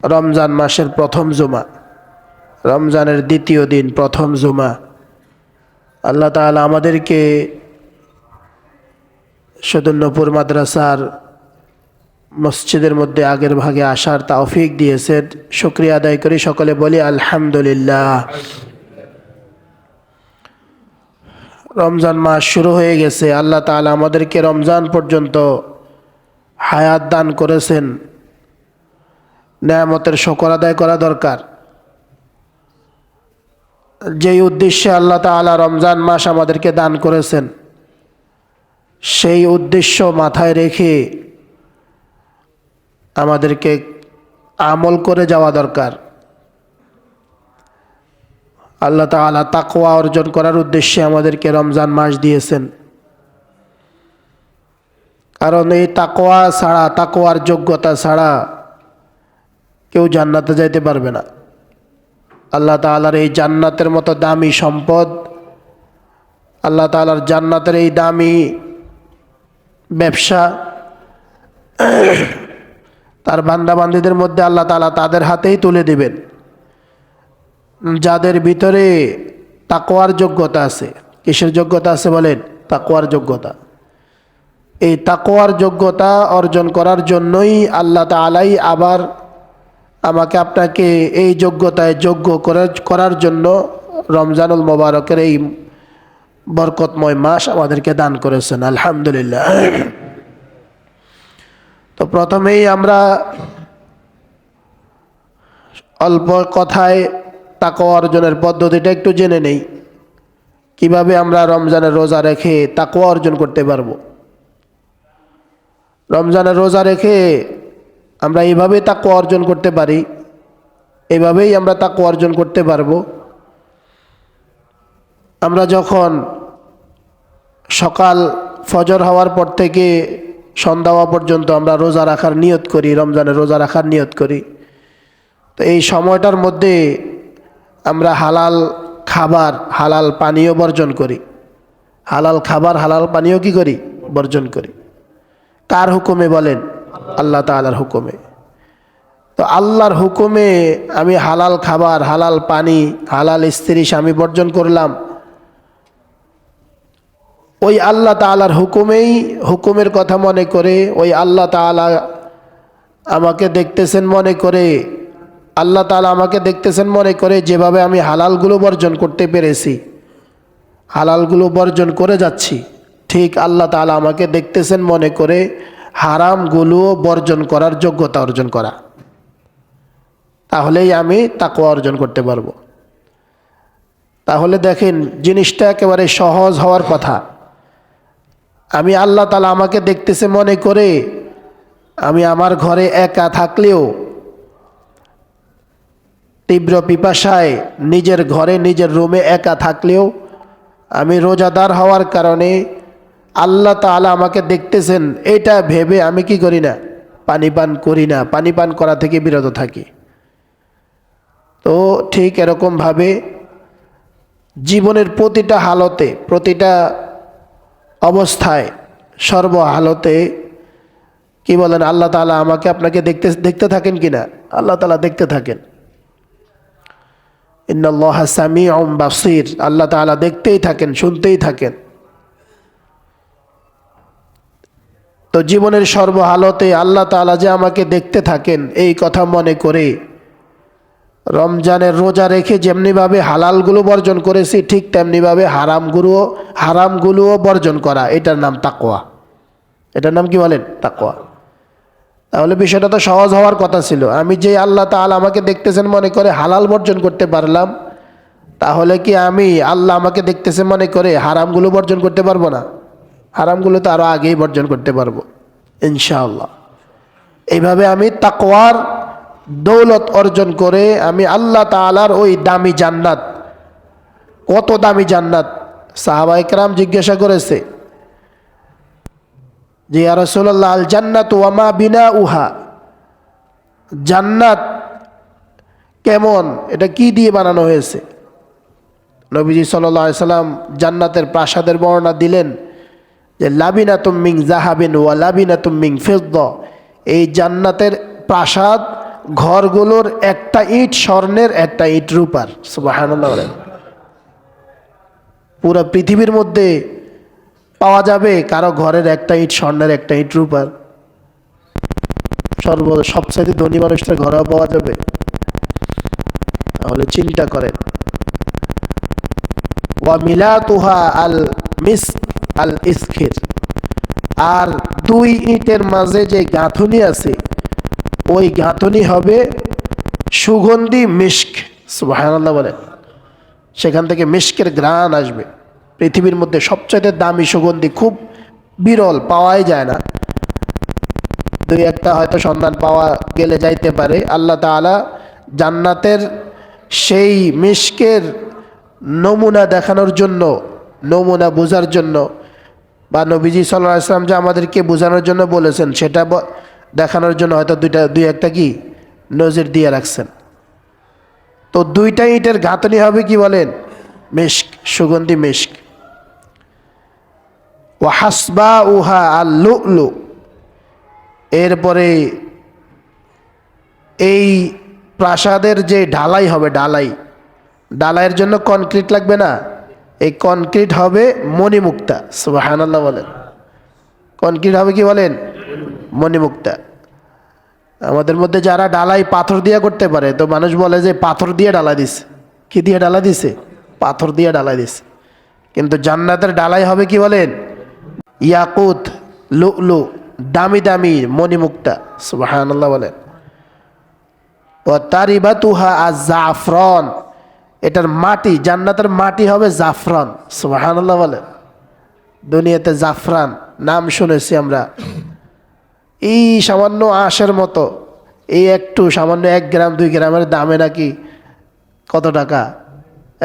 রমজান মাসের প্রথম জুমা, রমজানের দ্বিতীয় দিন প্রথম জুমা। আল্লাহ তাআলা আমাদেরকে সদুন্নপুর মাদ্রাসার মসজিদের মধ্যে আগের ভাগে আসার তৌফিক দিয়েছেন। শুকরিয়া আদায় করি, সকলে বলি আলহামদুলিল্লাহ। রমজান মাস শুরু হয়ে গেছে। আল্লাহ তাআলা আমাদেরকে রমজান পর্যন্ত হায়াত দান করেছেন। নেয়ামতের শুকর আদায় করা দরকার। যেই উদ্দেশ্যে আল্লাহ তাআলা রমজান মাস আমাদেরকে দান করেছেন, সেই উদ্দেশ্য মাথায় রেখে আমাদেরকে আমল করে যাওয়া দরকার। আল্লাহ তাআলা তাকওয়া অর্জন করার উদ্দেশ্যে আমাদেরকে রমজান মাস দিয়েছেন। কারণ এই তাকওয়া ছাড়া, তাকওয়ার যোগ্যতা ছাড়া কেউ জান্নাতে যাইতে পারবে না। আল্লাহ তাআলার এই জান্নাতের মতো দামি সম্পদ, আল্লাহ তাআলার জান্নাতের এই দামি ব্যবসা তার বান্দাবান্দীদের মধ্যে আল্লাহ তাআলা তাদের হাতেই তুলে দিবেন, যাদের ভিতরে তাকওয়ার যোগ্যতা আছে। কিসের যোগ্যতা আছে বলেন? তাকওয়ার যোগ্যতা। এই তাকওয়ার যোগ্যতা অর্জন করার জন্যই আল্লাহ তাআলাই আবার আমাকে আপনাকে এই যোগ্যতায় যোগ্য করার জন্য রমজানুল মোবারকের এই বরকতময় মাস আমাদেরকে দান করেছেন। আলহামদুলিল্লাহ। তো প্রথমেই আমরা অল্প কথায় তাকওয়া অর্জনের পদ্ধতিটা একটু জেনে নেই। কিভাবে আমরা রমজানের রোজা রেখে তাকওয়া অর্জন করতে পারবো। রমজানের রোজা রেখে আমরা এইভাবেই তাকওয়া অর্জন করতে পারি, এইভাবেই আমরা তাকওয়া অর্জন করতে পারবো। আমরা যখন সকাল ফজর হওয়ার পর থেকে সন্ধ্যা হওয়া পর্যন্ত আমরা রোজা রাখার নিয়ত করি, রমজানের রোজা রাখার নিয়ত করি, তো এই সময়টার মধ্যে আমরা হালাল খাবার, হালাল পানীয় বর্জন করি। হালাল খাবার, হালাল পানীয় কি করি? বর্জন করি। কার হুকুমে বলেন? আল্লাহ তাআলার হুকুমে। তো আল্লাহর হুকুমে আমি হালাল খাবার, হালাল পানি, হালাল স্ত্রী স্বামী বর্জন করলাম। ওই আল্লাহ তাআলার হুকুমেই, হুকুমের কথা মনে করে, ওই আল্লাহ তাআলা আমাকে দেখতেছেন মনে করে, আল্লাহ তাআলা আমাকে দেখতেছেন মনে করে যেভাবে আমি হালালগুলো বর্জন করতে পেরেছি, হালালগুলো বর্জন করে যাচ্ছি, ঠিক আল্লাহ তাআলা আমাকে দেখতেছেন মনে করে হারামগুলো বর্জন করার যোগ্যতা অর্জন করা। তাহলেই আমি তাকওয়া অর্জন করতে পারবো। তাহলে দেখেন, জিনিসটা একেবারে সহজ হওয়ার কথা। আমি আল্লাহ তাআলা আমাকে দেখতেছে মনে করে আমি আমার ঘরে একা থাকলেও, তীব্র পিপাসায় নিজের ঘরে নিজের রুমে একা থাকলেও, আমি রোজাদার হওয়ার কারণে আল্লাহ তাআলা আমাকে দেখতেছেন এটা ভেবে আমি কি করি না? পানি পান করি না, পানি পান করা থেকে বিরত থাকি। তো ঠিক এরকমভাবে জীবনের প্রতিটা হালতে, প্রতিটা অবস্থায়, সর্ব হালতে কি বলেন? আল্লাহ তাআলা আমাকে আপনাকে দেখতে থাকেন কিনা? আল্লাহ তাআলা দেখতে থাকেন। ইন্নাল্লাহা সামিউম বাসীর। আল্লাহ তাআলা দেখতেই থাকেন, শুনতেই থাকেন। তো জীবনের সর্বহালতে আল্লাহ তাআলা যে আমাকে দেখতে থাকেন, এই কথা মনে করে রমজানের রোজা রেখে যেমনিভাবে হালালগুলো বর্জন করেছি, ঠিক তেমনিভাবে হারামগুলোও বর্জন করা, এটার নাম তাকওয়া। এটার নাম কি বলেন? তাকওয়া। তাহলে বিষয়টা তো সহজ হওয়ার কথা ছিল। আমি যে আল্লাহ তাআলা আমাকে দেখতেছেন মনে করে হালাল বর্জন করতে পারলাম, তাহলে কি আমি আল্লাহ আমাকে দেখতেছে মনে করে হারামগুলো বর্জন করতে পারবো না? হারামগুলো তো আরও আগেই বর্জন করতে পারবো ইনশাআল্লাহ। এইভাবে আমি তাকওয়ার দৌলত অর্জন করে আমি আল্লাহ তাআলার ওই দামি জান্নাত, কত দামি জান্নাত! সাহাবায়ে কেরাম জিজ্ঞাসা করেছে যে ইয়া রাসূলুল্লাহ, আল জান্নাতু ওয়া মা বিনাউহা, জান্নাত কেমন, এটা কি দিয়ে বানানো হয়েছে? নবীজি সাল্লাল্লাহু আলাইহি সাল্লাম জান্নাতের প্রাসাদের বর্ণনা দিলেন যে লাবিনাতুম মিন যাহাবিন ওয়া লাবিনাতুম মিন ফিদ্দা। এই জান্নাতের প্রাসাদ ঘরগুলোর একটা ইট স্বর্ণের, একটা ইট রূপার। সুবহানাল্লাহ বলেন। পুরো পৃথিবীর মধ্যে পাওয়া যাবে কারো ঘরের একটা ইট স্বর্ণের, একটা ইট রূপার? সবচাইতে ধনী মানুষটার ঘরেও পাওয়া যাবে? তাহলে চিন্তা করেন। ওয়া মিলাতুহা আল মিসক আল ইসখির, আর দুই ইটের মাঝে যে গাঁথুনি আছে ওই গাঁথুনি হবে সুগন্ধি মিস্ক। সুবহানাল্লাহ বলেন। সেখান থেকে মিস্কের ঘ্রাণ আসবে। পৃথিবীর মধ্যে সবচাইতে দামি সুগন্ধি, খুব বিরল, পাওয়াই যায় না। দুই একটা হয়তো সন্ধান পাওয়া গেলে যাইতে পারে। আল্লাহ তাআলা জান্নাতের সেই মিস্কের নমুনা দেখানোর জন্য, নমুনা বোঝার জন্য, বা নবীজি সাল্লাল্লাহু আলাইহি ওয়াসাল্লাম যে আমাদেরকে বোঝানোর জন্য বলেছেন সেটা দেখানোর জন্য হয়তো দুই একটা কি নজির দিয়ে রাখছেন। তো দুইটা ইটের গাঁথনি হবে কি বলেন? মিস্ক, সুগন্ধি মিস্ক। ওয়া হাসবাউহা আল লুলু, এরপরে এই প্রাসাদের যে ঢালাই হবে, ঢালাইয়ের জন্য কনক্রিট লাগবে না, এই কনক্রিট হবে মণিমুক্তা। সুবহানাল্লাহ বলেন। কনক্রিট হবে কি বলেন? মণিমুক্তা। আমাদের মধ্যে যারা ঢালাই পাথর দিয়ে করতে পারে, তো মানুষ বলে যে পাথর দিয়ে ঢালাই দিছে। কি দিয়ে ঢালাই দিছে? পাথর দিয়ে ঢালাই দিছে। কিন্তু জান্নাতের ঢালাই হবে কি বলেন? ইয়াকুত, লুলু, দামি দামি মণিমুক্তা। সুবহানাল্লাহ বলেন। ও তারিবাতুহা আজ-জাফরান, এটার মাটি, জান্নাতের মাটি হবে জাফরান। সুবহানাল্লাহ বলেন। দুনিয়াতে জাফরান নাম শুনেছি আমরা, এই সামান্য আঁশের মতো, এই একটু সামান্য 1 গ্রাম 2 গ্রামের দামে নাকি কত টাকা?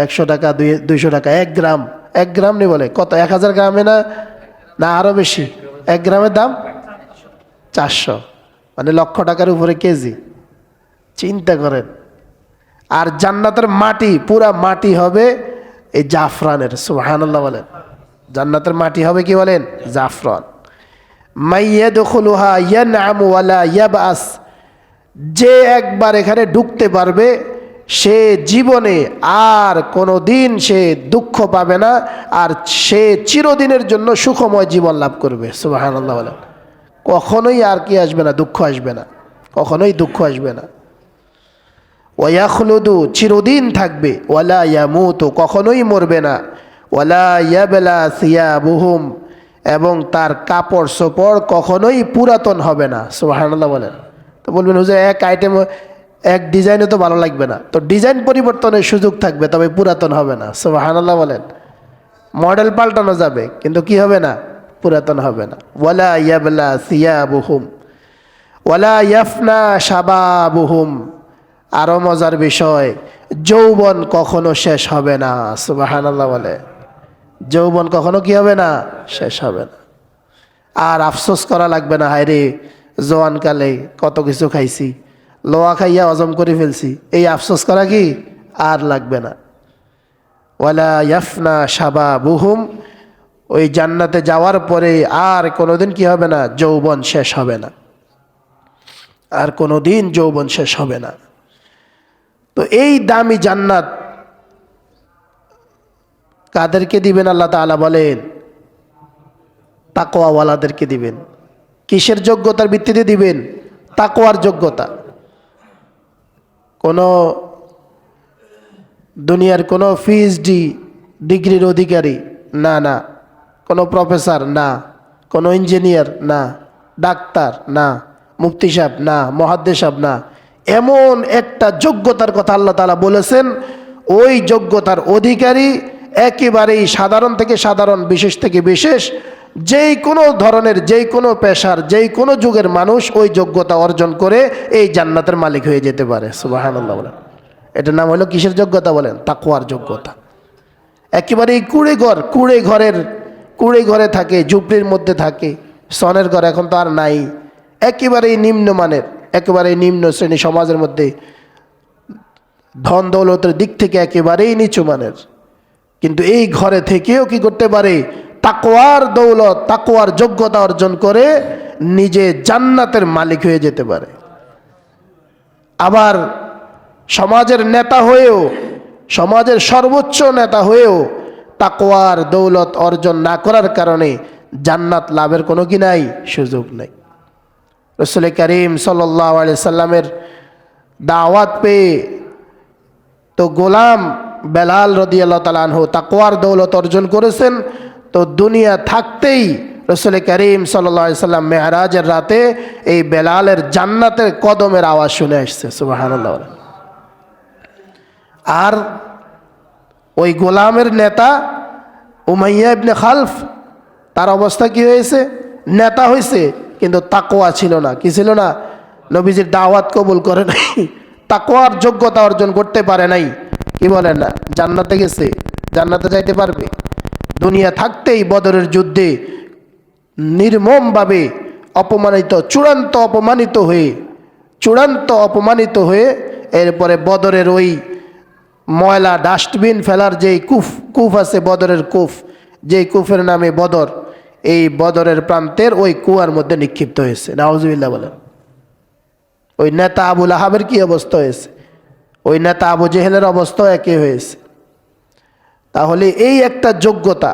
100 টাকা, 200 টাকা 1 গ্রাম। 1 গ্রাম নেই বলে কত? 1000 গ্রামে না, না আরো বেশি? 1 গ্রামের দাম 400, মানে লক্ষ টাকার উপরে কেজি। চিন্তা করেন। আর জান্নাতের মাটি, পুরা মাটি হবে এই জাফরানের। সুবহানাল্লাহ বলেন। জান্নাতের মাটি হবে কি বলেন? জাফরান। মাইয়াদখুলুহা ইয়ানআমু ওয়ালা ইয়াবআস, যে একবার এখানে ঢুকতে পারবে সে জীবনে আর কোনো দিন সে দুঃখ পাবে না, আর সে চিরদিনের জন্য সুখময় জীবন লাভ করবে। সুবহানাল্লাহ বলেন। কখনোই আর কি আসবে না? দুঃখ আসবে না, কখনোই দুঃখ আসবে না। ওয়াখলুদু, চিরদিন থাকবে। ওয়ালা ইয়ামুতু, কখনোই মরবে না। ওয়ালা ইয়াবলা সিয়াবুহুম, এবং তার কাপড় চোপড় কখনোই পুরাতন হবে না। সুবহানাল্লাহ বলেন। তো বলবেন হুজুর এক আইটেম, এক ডিজাইনে তো ভালো লাগবে না। তো ডিজাইন পরিবর্তনের সুযোগ থাকবে, তবে পুরাতন হবে না। সুবহানাল্লাহ বলেন। মডেল পাল্টানো যাবে, কিন্তু কি হবে না? পুরাতন হবে না। ওয়ালা ইয়াবলা সিয়াবুহুম ওয়ালা ইয়াফনা শাবাবুহুম, আরো মজার বিষয়, যৌবন কখনো শেষ হবে না। সুবহানাল্লাহ বলে। যৌবন কখনো কি হবে না? শেষ হবে না। আর আফসোস করা লাগবে না, হায় রে জওয়ানকালে কত কিছু খাইছি, লোয়া খাইয়া হজম করে ফেলছি, এই আফসোস করা কি আর লাগবে না। ওয়ালা ইয়াফনা শাবাবুহুম, ওই জান্নাতে যাওয়ার পরে আর কোনোদিন কি হবে না? যৌবন শেষ হবে না, আর কোনোদিন যৌবন শেষ হবে না। তো এই দামি জান্নাত কাদেরকে দিবেন? আল্লাহ তাআলা বলেন তাকওয়াওয়ালাদেরকে দিবেন। কিসের যোগ্যতার ভিত্তিতে দিবেন? তাকওয়ার যোগ্যতা। কোনো দুনিয়ার কোনো পিএইচডি ডিগ্রির অধিকারী না, না কোনো প্রফেসর না, কোনো ইঞ্জিনিয়ার না, ডাক্তার না, মুফতি সাহেব না, মুহাদ্দিস সাহেব না, এমন একটা যোগ্যতার কথা আল্লাহ তাআলা বলেছেন, ওই যোগ্যতার অধিকারী একেবারেই সাধারণ থেকে সাধারণ, বিশেষ থেকে বিশেষ, যেই কোনো ধরনের, যেই কোনো পেশার, যেই কোনো যুগের মানুষ ওই যোগ্যতা অর্জন করে এই জান্নাতের মালিক হয়ে যেতে পারে। সুবহানাল্লাহ বলেন। এটার নাম হলো কিসের যোগ্যতা বলেন? তাকওয়ার যোগ্যতা। একেবারেই কুড়ে ঘরে থাকে, ঝুপড়ির মধ্যে থাকে, সনের ঘর এখন তো আর নাই, একেবারেই নিম্নমানের, একেবারেই নিম্ন শ্রেণী, সমাজের মধ্যে ধন দৌলতের দিক থেকে একেবারেই নিচু মানের, কিন্তু এই ঘরে থেকেও কি করতে পারে? তাকওয়ার দৌলত, তাকওয়ার যোগ্যতা অর্জন করে নিজে জান্নাতের মালিক হয়ে যেতে পারে। আবার সমাজের নেতা হয়েও, সমাজের সর্বোচ্চ নেতা হয়েও তাকওয়ার দৌলত অর্জন না করার কারণে জান্নাত লাভের কোনো কি নাই, সুযোগ নাই। রাসূল করিম সাল্লাল্লাহু আলাইহি সাল্লামের দাওয়াত পেয়ে তো গোলাম বেলাল রাদিয়াল্লাহু তাআলা আনহু তাকওয়ার দৌলত অর্জন করেছেন। তো দুনিয়া থাকতেই রাসূল করিম সাল্লাল্লাহু আলাইহি সাল্লাম মেরাজের রাতে এই বেলালের জান্নাতের কদমের আওয়াজ শুনে আসছে, সুবহানাল্লাহ। আর ওই গোলামের নেতা উমাইয়া ইবনে খালফ, তার অবস্থা কি হয়েছে? নেতা হয়েছে কিন্তু তাকওয়া ছিল না। কি ছিল না? নবীজির দাওয়াত কবুল করে নাই, তাকওয়ার যোগ্যতা অর্জন করতে পারে নাই। কি বলেন না, জান্নাতে গেছে, জান্নাতে যাইতে পারবে? দুনিয়া থাকতেই বদরের যুদ্ধে নির্মমভাবে অপমানিত, চূড়ান্ত অপমানিত হয়ে এরপরে বদরের ওই ময়লা ডাস্টবিন ফেলার যেই কূপ আছে, বদরের কূপ, যেই কূপের নামে বদর, এই বদরের প্রান্তের ওই কুয়ার মধ্যে নিক্ষিপ্ত হয়েছে। নাউজুবিল্লাহ বলেন। ওই নেতা আবু লাহাবের কি অবস্থা হয়েছে? ওই নেতা আবু জেহেলের অবস্থাও একই হয়েছে। তাহলে এই একটা যোগ্যতা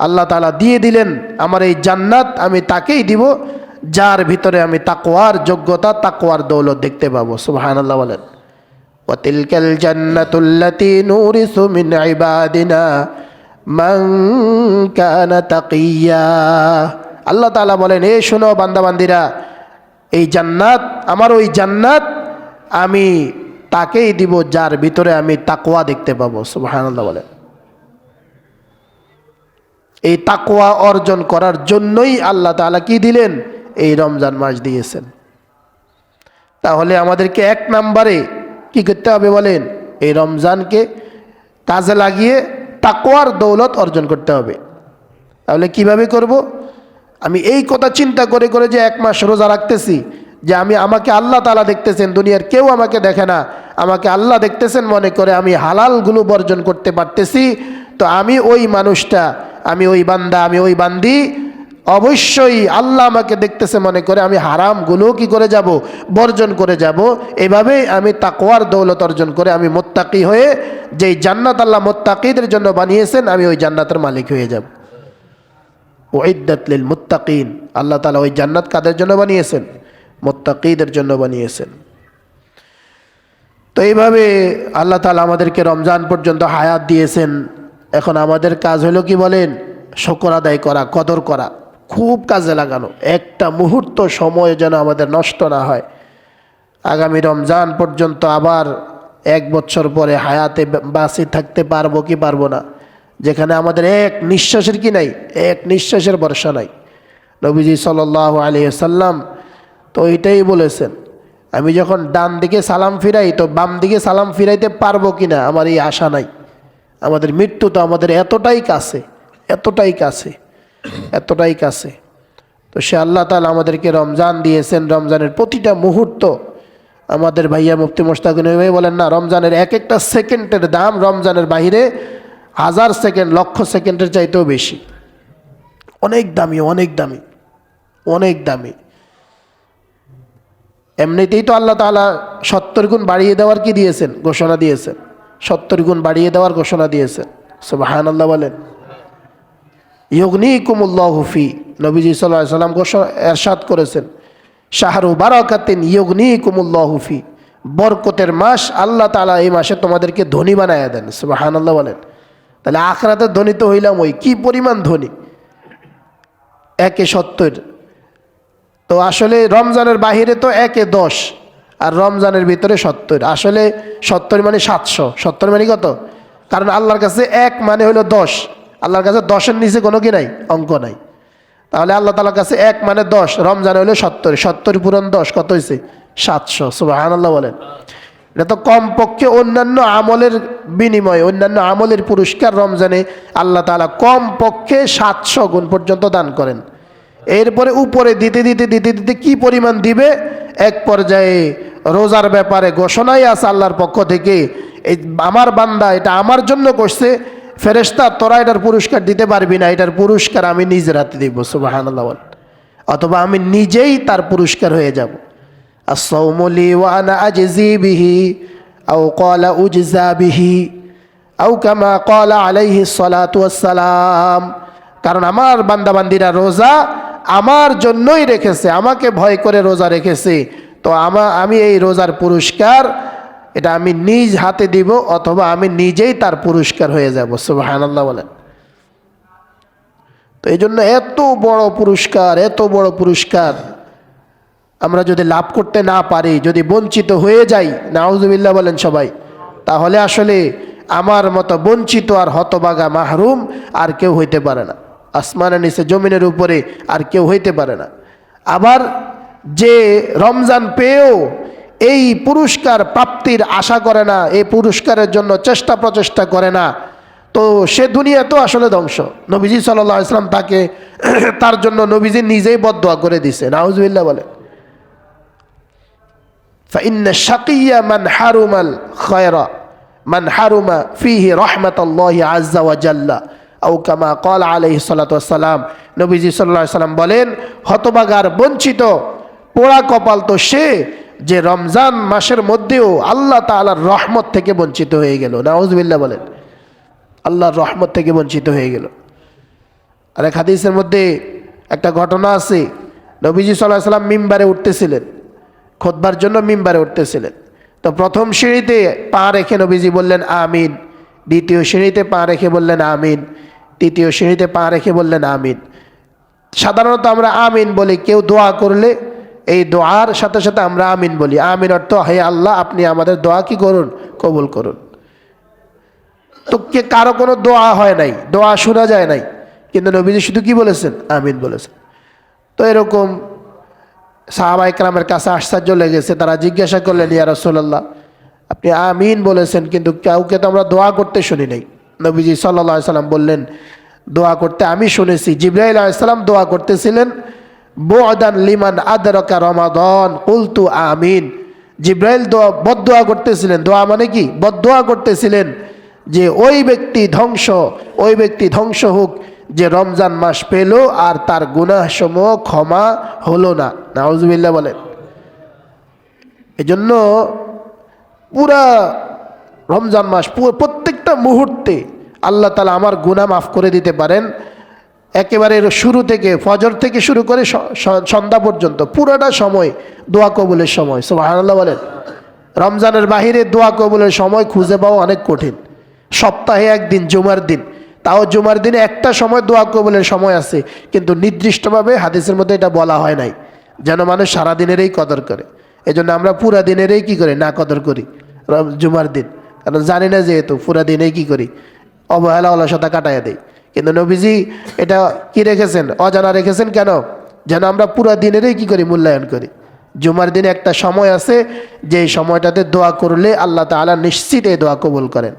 আল্লাহ তাআলা দিয়ে দিলেন, আমার এই জান্নাত আমি তাকেই দিব যার ভিতরে আমি তাকওয়ার যোগ্যতা, তাকওয়ার দৌলত দেখতে পাবো। সুবহানাল্লাহ বলেন। ওয়াতিলকাল জান্নাতুল্লাতী নুরিসু মিন ইবাদিনা মান কানা তাকিয়া। আল্লাহ তাআলা বলেন, এ শোনো বান্দাবান্দিরা, এই জান্নাত, আমার ওই জান্নাত আমি তাকেই দিব যার ভিতরে আমি তাকওয়া দেখতে পাবো। সুবহানাল্লাহ বলেন। এই তাকওয়া অর্জন করার জন্যই আল্লাহ তাআলা কি দিলেন? এই রমজান মাস দিয়েছেন। তাহলে আমাদেরকে এক নম্বরে কি করতে হবে বলেন? এই রমজানকে কাজে লাগিয়ে তাকওয়ার দৌলত অর্জন করতে হবে। তাহলে কিভাবে করব? আমি এই কথা চিন্তা করে করে যে এক মাস রোজা রাখতেছি, যে আমাকে আল্লাহ তাআলা দেখতেছেন, দুনিয়ার কেউ আমাকে দেখে না, আমাকে আল্লাহ দেখতেছেন মনে করে আমি হালালগুলো বর্জন করতে পারতেছি। তো আমি ওই মানুষটা, আমি ওই বান্দা, আমি ওই বান্দি, অবশ্যই আল্লাহ আমাকে দেখতেছে মনে করে আমি হারামগুলো কি করে যাব? বর্জন করে যাব। এভাবেই আমি তাকওয়ার দৌলত অর্জন করে আমি মুত্তাকি হয়ে, যেই জান্নাত আল্লাহ মুত্তাকিদের জন্য বানিয়েছেন, আমি ওই জান্নাতের মালিক হয়ে যাব। উইদ্দাত লিল মুত্তাকিন, আল্লাহ তাআলা ওই জান্নাত কাদের জন্য বানিয়েছেন? মুত্তাকিদের জন্য বানিয়েছেন। তো এইভাবে আল্লাহ তাআলা আমাদেরকে রমজান পর্যন্ত হায়াত দিয়েছেন। এখন আমাদের কাজ হলো কি বলেন? শুকর আদায় করা, কদর করা, খুব কাজে লাগানো। একটা মুহূর্ত সময় যেন আমাদের নষ্ট না হয়। আগামী রমজান পর্যন্ত আবার এক বছর পরে হায়াতে বাঁচে থাকতে পারবো কি পারবো না, যেখানে আমাদের এক নিঃশ্বাসের কি নাই, এক নিঃশ্বাসের ভরসা নাই। নবীজি সাল্লাল্লাহু আলাইহি ওয়াসাল্লাম তো এইটাই বলেছেন, আমি যখন ডান দিকে সালাম ফিরাই তো বাম দিকে সালাম ফিরাইতে পারবো কিনা আমার এই আশা নাই। আমাদের মৃত্যু তো আমাদের এতটাই কাছে, এতটাই কাছে, এতটাই কাছে। তো সে আল্লাহ তাআলা আমাদেরকে রমজান দিয়েছেন, রমজানের প্রতিটা মুহূর্ত, আমাদের ভাইয়া মুফতি মোশতাক নবী ভাই বলেন না, রমজানের এক একটা সেকেন্ডের দাম রমজানের বাইরে 1000 সেকেন্ড, লক্ষ সেকেন্ডের চাইতেও বেশি। অনেক দামি, অনেক দামি, অনেক দামি। এমনিতেই তো আল্লাহ তাআলা 70 গুণ বাড়িয়ে দেওয়ার কি দিয়েছেন? ঘোষণা দিয়েছেন। 70 গুণ বাড়িয়ে দেওয়ার ঘোষণা দিয়েছেন। সুবহানাল্লাহ বলেন। ইউগনিকুমুল্লাহু ফি, নবীজি সাল্লাল্লাহু আলাইহি ওয়াসাল্লাম ঘোষণা ইরশাদ করেছেন, শাহরু বারাকাতিন ইউগনিকুমুল্লাহু ফি, বরকতের মাস, আল্লাহ তাআলা এই মাসে তোমাদেরকে ধনী বানায়া দেন। সুবহানাল্লাহ বলেন। তাহলে আখিরাতে ধনী তো হইলাম, ওই কি পরিমাণ ধনী, 1-70। তো আসলে রমজানের বাহিরে তো 1-10, আর রমজানের ভিতরে 70। আসলে 70 মানে 700, 70 মানে কত? কারণ আল্লাহর কাছে 1 মানে হলো 10, আল্লাহর কাছে 10-এর নিচে কোনো কি নাই, অঙ্ক নাই। তাহলে আল্লাহ তাআলার কাছে 1 মানে 10, রমজান হলো 70, 70 পূরণ 10 কত হয়েছে? 700। সুবহানাল্লাহ বলেন। এটা তো কমপক্ষে অন্যান্য আমলের বিনিময়ে, অন্যান্য আমলের পুরস্কার রমজানে আল্লাহ তাআলা কমপক্ষে 700 গুণ পর্যন্ত দান করেন। এরপরে উপরে দিতে দিতে দিতে দিতে কি পরিমাণ দিবে, এক পর্যায়ে রোজার ব্যাপারে ঘোষণাই আছে আল্লাহর পক্ষ থেকে, এই আমার বান্দা এটা আমার জন্য করছে, ফেরেশতা তোরা এটার পুরস্কার দিতে পারবি না, এটার পুরস্কার আমি নিজের হাতে দিব। সুবহানাল্লাহ। অথবা আমি নিজেই তার পুরস্কার হয়ে যাব। الصوم لي وأنا أجزي به أو قال أجزى به أو كما قال عليه الصلاة والسلام। কারণ আমার বান্দাবান্দিরা রোজা আমার জন্যই রেখেছে, আমাকে ভয় করে রোজা রেখেছে, তো আমি এই রোজার পুরস্কার এটা আমি নিজ হাতে দিব, অথবা আমি নিজেই তার পুরস্কার হয়ে যাব। সুবহানাল্লাহ বলেন। তো এই জন্য এত বড় পুরস্কার, এত বড় পুরস্কার আমরা যদি লাভ করতে না পারি, যদি বঞ্চিত হয়ে যাই, নাউজুবিল্লাহ বলেন সবাই, তাহলে আসলে আমার মতো বঞ্চিত আর হতভাগা মাহরুম আর কেউ হইতে পারে না, আসমানের নিচে জমিনের উপরে আর কেউ হইতে পারে না। আবার যে রমজান পেয়েও এই পুরস্কার প্রাপ্তির আশা করে না, এই পুরস্কারের জন্য চেষ্টা প্রচেষ্টা করে না, তো সে দুনিয়া তো আসলে ধ্বংস। নবীজি সাল্লাল্লাহু আলাইহি ওয়াসাল্লাম তাকে তার জন্য নবীজি নিজেই বদদোয়া করে দিছে, নাউজুবিল্লাহ বলে, فإن الشقي من حرم الخير من حرم فيه رحمة الله عز وجل أو كما قال عليه الصلاة والسلام। নবীজি সাল্লাল্লাহু আলাইহি ওয়াসাল্লাম বলেন, হতভাগার বঞ্চিত পোড়া কপাল তো সে যে রমজান মাসের মধ্যেও আল্লাহ তাআলার রহমত থেকে বঞ্চিত হয়ে গেল। নাউজুবিল্লাহ বলেন, আল্লাহর রহমত থেকে বঞ্চিত হয়ে গেল। আর এক হাদিসের মধ্যে একটা ঘটনা আছে, নবীজি সাল্লাল্লাহু আলাইহি ওয়াসাল্লাম মিম্বারে উঠতেছিলেন, খুতবার জন্য মিম্বারে উঠতেছিলেন। তো প্রথম সিঁড়িতে পা রেখে নবীজি বললেন আমিন, দ্বিতীয় সিঁড়িতে পা রেখে বললেন আমিন, তৃতীয় সিঁড়িতে পা রেখে বললেন আমিন। সাধারণত আমরা আমিন বলি, কেউ দোয়া করলে এই দোয়ার সাথে সাথে আমরা আমিন বলি। আমিন অর্থ, হে আল্লাহ আপনি আমাদের দোয়া কি করুন, কবুল করুন। তো কারো কোনো দোয়া হয় নাই, দোয়া শোনা যায় নাই, কিন্তু নবীজি শুধু কি বলেছেন, আমিন বলেছেন। তো এরকম সাহাবা ইকরামের কাছে আশ্চর্য লেগেছে, তারা জিজ্ঞাসা করলেন, ইয়া রাসূলুল্লাহ আপনি আমিন বলেছেন, কিন্তু কাউকে তো আমরা দোয়া করতে শুনি নাই। নবীজি সাল্লাল্লাহু আলাইহি সাল্লাম বললেন, দোয়া করতে আমি শুনেছি। জিবরাইল আলাইহিস সালাম দোয়া করতেছিলেন, বু'দান লিমান আদরাকা রমাদান কুলতু আমিন। জিবরাইল বদদোয়া করতেছিলেন, দোয়া মানে কি, বদদোয়া করতেছিলেন যে ওই ব্যক্তি ধ্বংস হোক যে রমজান মাস পেল আর তার গুনাহসমূহ ক্ষমা হলো না। নাউজুবিল্লাহ বলেন। এজন্য পুরা রমজান মাস প্রত্যেকটা মুহূর্তে আল্লাহ তাআলা আমার গুনাহ মাফ করে দিতে পারেন। একেবারে শুরু থেকে, ফজর থেকে শুরু করে সন্ধ্যা পর্যন্ত পুরাটা সময় দোয়া কবুলের সময়। সুবহানাল্লাহ বলেন। রমজানের বাহিরে দোয়া কবুলের সময় খুঁজে পাওয়া অনেক কঠিন। সপ্তাহে একদিন জুমার দিন, তাও জুমার দিনে একটা সময় দোয়া কবুলের সময় আছে, কিন্তু নির্দিষ্টভাবে হাদিসের মধ্যে এটা বলা হয় নাই, যেন মানুষ সারাদিনেরই কদর করে। এজন্য আমরা পুরা দিনেরই কি করি, না কদর করি জুমার দিন, কারণ জানি না যেহেতু পুরা দিনেই কি করি, অবহেলা অলসতা কাটাইয়া দেয়। কিন্তু নবীজি এটা কি রেখেছেন, অজানা রেখেছেন কেন, যেন আমরা পুরা দিনেরই কি করি, মূল্যায়ন করি। জুমার দিনে একটা সময় আছে, যে সময়টাতে দোয়া করলে আল্লাহ তাআলা নিশ্চিত এই দোয়া কবুল করেন,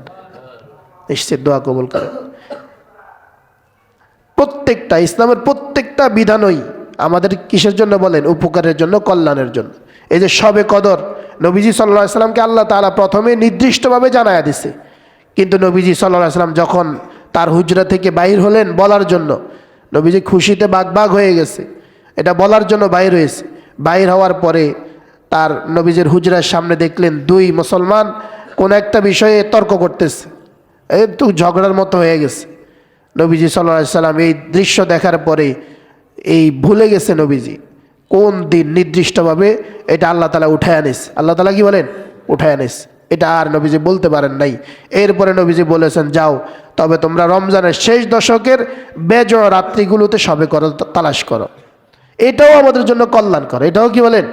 নিশ্চিত দোয়া কবুল করেন। প্রত্যেকটা ইসলামের প্রত্যেকটা বিধানই আমাদের কিসের জন্য বলেন, উপকারের জন্য, কল্যাণের জন্য। এই যে শবে কদর, নবীজি সাল্লাল্লাহু আলাইহি সাল্লামকে আল্লাহ তাআলা প্রথমে নির্দিষ্টভাবে জানায়া দিছে, কিন্তু নবীজি সাল্লাল্লাহু আলাইহি সাল্লাম যখন তার হুজরা থেকে বাইর হলেন বলার জন্য, নবীজি খুশিতে বাগবাগ হয়ে গেছে, এটা বলার জন্য বাইর হয়েছে। বাইর হওয়ার পরে তার নবীজির হুজরার সামনে দেখলেন দুই মুসলমান কোন একটা বিষয়ে তর্ক করতেছে, একটু ঝগড়ার মতো হয়ে গেছে। নবীজি সাল্লাল্লাহু আলাইহি সাল্লাম এই দৃশ্য দেখার পরে এই ভুলে গেছে নবীজি কোন দিন নির্দিষ্টভাবে এটা আল্লাহ তাআলা উঠায় আনিস, আল্লাহ তাআলা কি বলেন, উঠায় আনিস, এটা আর নবীজি বলতে পারেন নাই। এরপরে নবীজি বলেছেন, যাও তবে তোমরা রমজানের শেষ দশকের বেজোড় রাত্রিগুলোতে শবে কদর তালাশ করো। এটাও আমাদের জন্য কল্যাণকর, এটাও কি বলেন,